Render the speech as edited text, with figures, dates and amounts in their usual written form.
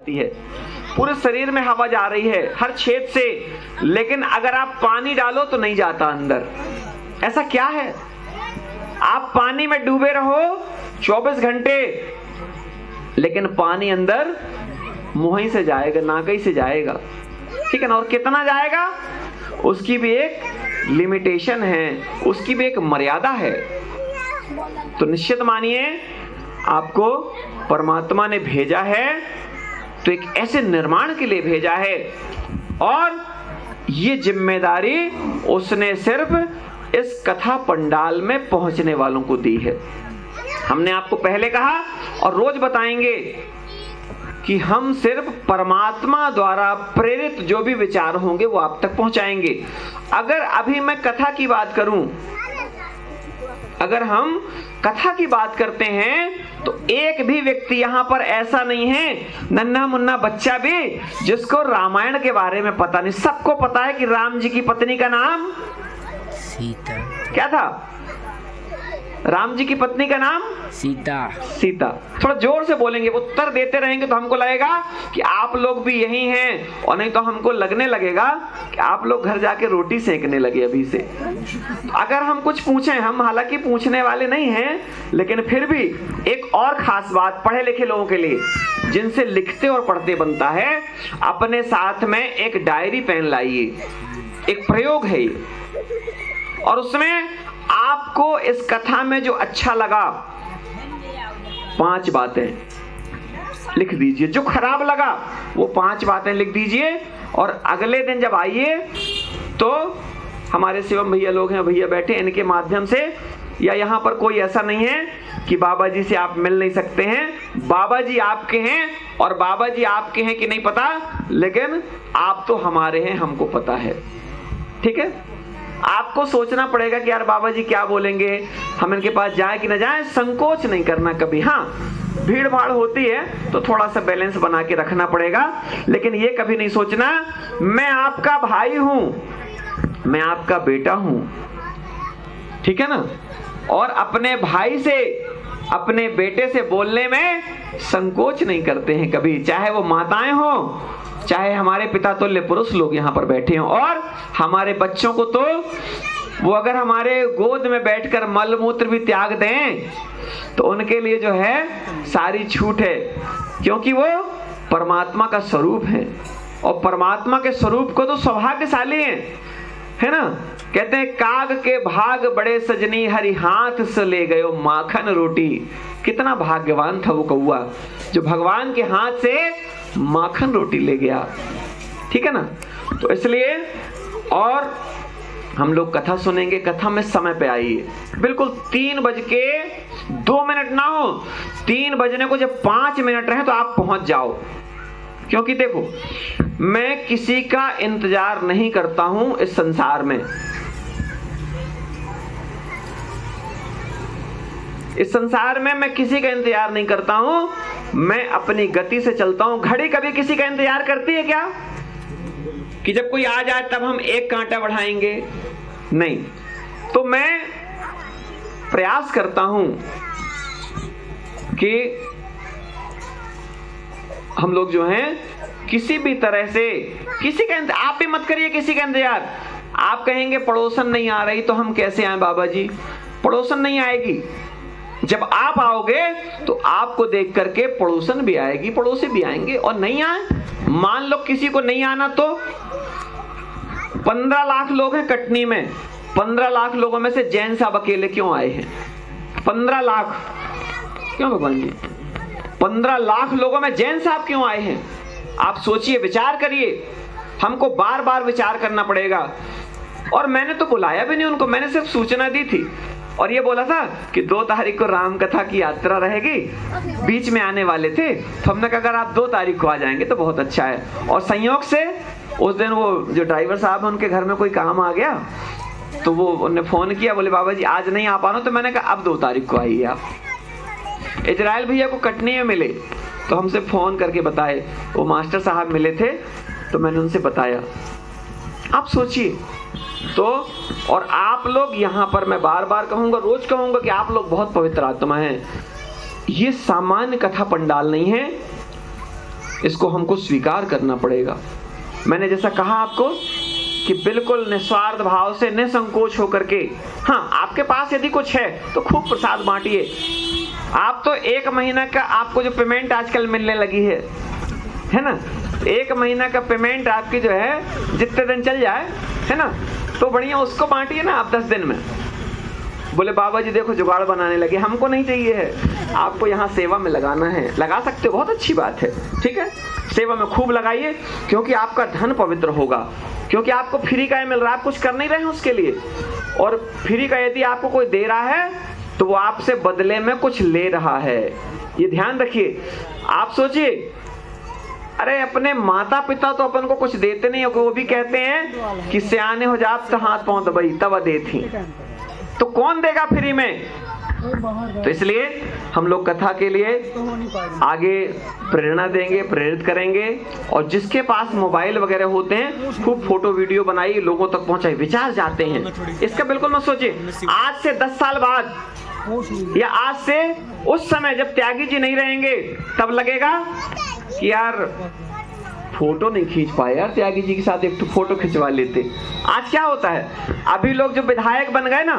है, पूरे शरीर में हवा जा रही है हर छेद से, लेकिन अगर आप पानी डालो तो नहीं जाता अंदर। ऐसा क्या है? आप पानी में डूबे रहो 24 घंटे, लेकिन पानी अंदर मुंह ही से जाएगा, नाक ही से जाएगा, ठीक है ना। और कितना जाएगा उसकी भी एक लिमिटेशन है, उसकी भी एक मर्यादा है। तो निश्चित मानिए आपको परमात्मा ने भेजा है तो एक ऐसे निर्माण के लिए भेजा है, और ये जिम्मेदारी उसने सिर्फ इस कथा पंडाल में पहुंचने वालों को दी है। हमने आपको पहले कहा और रोज बताएंगे कि हम सिर्फ परमात्मा द्वारा प्रेरित जो भी विचार होंगे वो आप तक पहुंचाएंगे। अगर अभी मैं कथा की बात करूं, अगर हम कथा की बात करते हैं तो एक भी व्यक्ति यहां पर ऐसा नहीं है, नन्हा मुन्ना बच्चा भी, जिसको रामायण के बारे में पता नहीं। सबको पता है कि राम जी की पत्नी का नाम सीता। क्या था? राम जी की पत्नी का नाम सीता। सीता। थोड़ा जोर से बोलेंगे, उत्तर देते रहेंगे तो हमको लगेगा कि आप लोग भी यही हैं, और नहीं तो हमको लगने लगेगा कि आप लोग घर जाके रोटी सेकने लगे अभी से। अगर हम कुछ पूछें, हम हालांकि पूछने वाले नहीं हैं, लेकिन फिर भी एक और खास बात पढ़े लिखे लोगों के लिए, जिनसे लिखते और पढ़ते बनता है, अपने साथ में एक डायरी पेन लाइए। एक प्रयोग है ये, और उसमें आपको इस कथा में जो अच्छा लगा 5 बातें लिख दीजिए, जो खराब लगा वो 5 बातें लिख दीजिए। और अगले दिन जब आइए तो हमारे शिवम भैया लोग हैं, भैया बैठे, इनके माध्यम से, या यहाँ पर कोई ऐसा नहीं है कि बाबा जी से आप मिल नहीं सकते हैं। बाबा जी आपके हैं, और बाबा जी आपके हैं कि नहीं पता, लेकिन आप तो हमारे हैं, हमको पता है, ठीक है। आपको सोचना पड़ेगा कि यार बाबा जी क्या बोलेंगे, हम इनके पास जाए कि ना जाए, संकोच नहीं करना कभी। हाँ, भीड़ भाड़ होती है तो थोड़ा सा बैलेंस बना के रखना पड़ेगा, लेकिन ये कभी नहीं सोचना मैं आपका भाई हूं, मैं आपका बेटा हूं, ठीक है ना। और अपने भाई से, अपने बेटे से बोलने में संकोच नहीं करते हैं कभी, चाहे वो माताएं हो, चाहे हमारे पिता तुल्य पुरुष लोग यहाँ पर बैठे हों। और हमारे बच्चों को तो वो अगर हमारे गोद में बैठकर मल मूत्र भी त्याग दें तो उनके लिए जो है सारी छूट है, क्योंकि वो परमात्मा का स्वरूप है, और परमात्मा के स्वरूप को तो सौभाग्यशाली है ना। कहते हैं काग के भाग बड़े सजनी, हरि हाथ से ले गयो माखन रोटी। कितना भाग्यवान था वो कौआ जो भगवान के हाथ से माखन रोटी ले गया, ठीक है ना। तो इसलिए, और हम लोग कथा सुनेंगे, कथा में समय पे आइए, बिल्कुल 3:02 ना हो, 3 बजने को जब 5 मिनट रहे तो आप पहुंच जाओ। क्योंकि देखो, मैं किसी का इंतजार नहीं करता हूं इस संसार में। इस संसार में मैं किसी का इंतजार नहीं करता हूं, मैं अपनी गति से चलता हूं। घड़ी कभी किसी का इंतजार करती है क्या, कि जब कोई आ जाए तब हम एक कांटा बढ़ाएंगे? नहीं। तो मैं प्रयास करता हूं कि हम लोग जो हैं किसी भी तरह से, किसी का आप भी मत करिए किसी का इंतजार। आप कहेंगे पड़ोसन नहीं आ रही तो हम कैसे आए बाबा जी? पड़ोसन नहीं आएगी, जब आप आओगे तो आपको देख करके पड़ोसन भी आएगी, पड़ोसी भी आएंगे। और नहीं आए, मान लो किसी को नहीं आना, तो 15 लाख लोग हैं कटनी में, 15 लाख लोगों में से जैन साहब अकेले क्यों आए हैं? 15 लाख क्यों भगवान जी? 15 लाख लोगों में जैन साहब क्यों आए हैं? आप सोचिए, विचार करिए, हमको बार बार विचार करना पड़ेगा। और मैंने तो बुलाया भी नहीं उनको, मैंने सिर्फ सूचना दी थी और ये बोला था कि 2 तारीख को राम कथा की यात्रा रहेगी, बीच में आने वाले थे, तो हमने कहा अगर आप 2 तारीख को आ जाएंगे तो बहुत अच्छा है। और संयोग से उस दिन वो जो ड्राइवर साहब है उनके घर में कोई काम आ गया, तो वो उन्होंने फोन किया, बोले बाबा जी आज नहीं आ पाना। तो मैंने कहा अब 2 तारीख को आइए आप। इजराइल भैया को कटनी में मिले तो हमसे फोन करके बताए, वो मास्टर साहब मिले थे तो मैंने उनसे बताया। आप सोचिए तो, और आप लोग यहाँ पर, मैं बार बार कहूंगा, रोज कहूंगा कि आप लोग बहुत पवित्र आत्मा हैं। ये सामान्य कथा पंडाल नहीं है, इसको हमको स्वीकार करना पड़ेगा। मैंने जैसा कहा आपको कि बिल्कुल निस्वार्थ भाव से, निसंकोच होकर के, हाँ आपके पास यदि कुछ है तो खूब प्रसाद बांटिए। आप तो 1 महीना का आपको जो पेमेंट आजकल मिलने लगी है ना, 1 महीना का पेमेंट आपकी जो है जितने दिन चल जाए, है ना, तो बढ़िया उसको बांटिए ना आप 10 दिन में। बोले बाबा जी देखो जुगाड़ बनाने लगे, हमको नहीं चाहिए है, आपको यहाँ सेवा में लगाना है, लगा सकते हो, बहुत अच्छी बात है, ठीक है, सेवा में खूब लगाइए, क्योंकि आपका धन पवित्र होगा, क्योंकि आपको फ्री का मिल रहा है, आप कुछ कर नहीं रहे हैं उसके लिए। और फ्री का यदि आपको कोई दे रहा है तो वो आपसे बदले में कुछ ले रहा है, ये ध्यान रखिए। आप सोचिए, अरे अपने माता पिता तो अपन को कुछ देते नहीं, वो भी कहते हैं कि सियाने हो जाप तो हाथ पांव दबाई तब दे थी, तो कौन देगा फ्री में? तो इसलिए हम लोग कथा के लिए आगे प्रेरणा देंगे, प्रेरित करेंगे, और जिसके पास मोबाइल वगैरह होते हैं खूब फोटो वीडियो बनाइए, लोगों तक पहुंचाइए, विचार जाते हैं। इसका बिल्कुल मत सोचिए आज से 10 साल बाद या आज से उस समय जब त्यागी जी नहीं रहेंगे तब लगेगा कि यार फोटो नहीं खींच पाए, यार त्यागी जी के साथ एक तो फोटो खिंचवा लेते। आज क्या होता है, अभी लोग जो विधायक बन गए ना,